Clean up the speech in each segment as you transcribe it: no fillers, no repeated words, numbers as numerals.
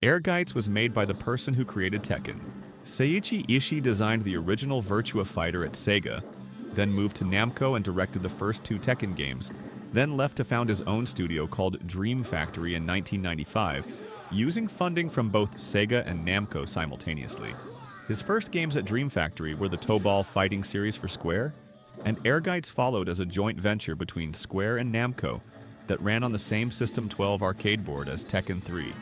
Ehrgeiz was made by the person who created Tekken. Seiichi Ishii designed the original Virtua Fighter at Sega, then moved to Namco and directed the first two Tekken games, then left to found his own studio called Dream Factory in 1995, using funding from both Sega and Namco simultaneously. His first games at Dream Factory were the Tobal fighting series for Square, and Ehrgeiz followed as a joint venture between Square and Namco that ran on the same System 12 arcade board as Tekken 3.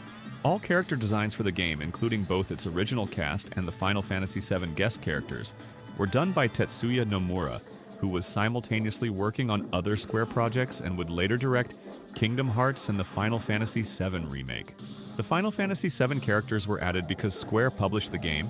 All character designs for the game, including both its original cast and the Final Fantasy VII guest characters, were done by Tetsuya Nomura, who was simultaneously working on other Square projects and would later direct Kingdom Hearts and the Final Fantasy VII remake. The Final Fantasy VII characters were added because Square published the game,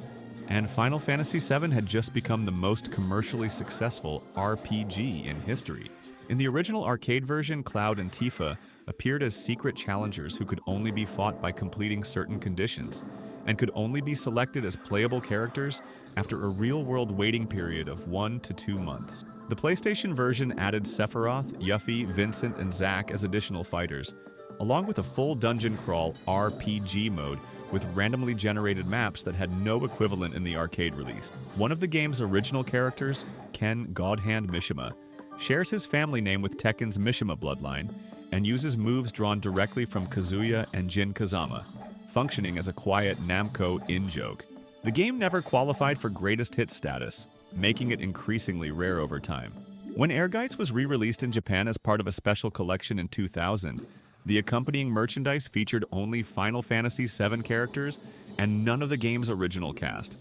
and Final Fantasy VII had just become the most commercially successful RPG in history. In the original arcade version, Cloud and Tifa appeared as secret challengers who could only be fought by completing certain conditions, and could only be selected as playable characters after a real-world waiting period of 1 to 2 months. The PlayStation version added Sephiroth, Yuffie, Vincent, and Zack as additional fighters, along with a full dungeon crawl RPG mode with randomly generated maps that had no equivalent in the arcade release. One of the game's original characters, Ken Godhand Mishima, shares his family name with Tekken's Mishima bloodline, and uses moves drawn directly from Kazuya and Jin Kazama, functioning as a quiet Namco in-joke. The game never qualified for greatest hit status, making it increasingly rare over time. When Ehrgeiz was re-released in Japan as part of a special collection in 2000, the accompanying merchandise featured only Final Fantasy VII characters and none of the game's original cast.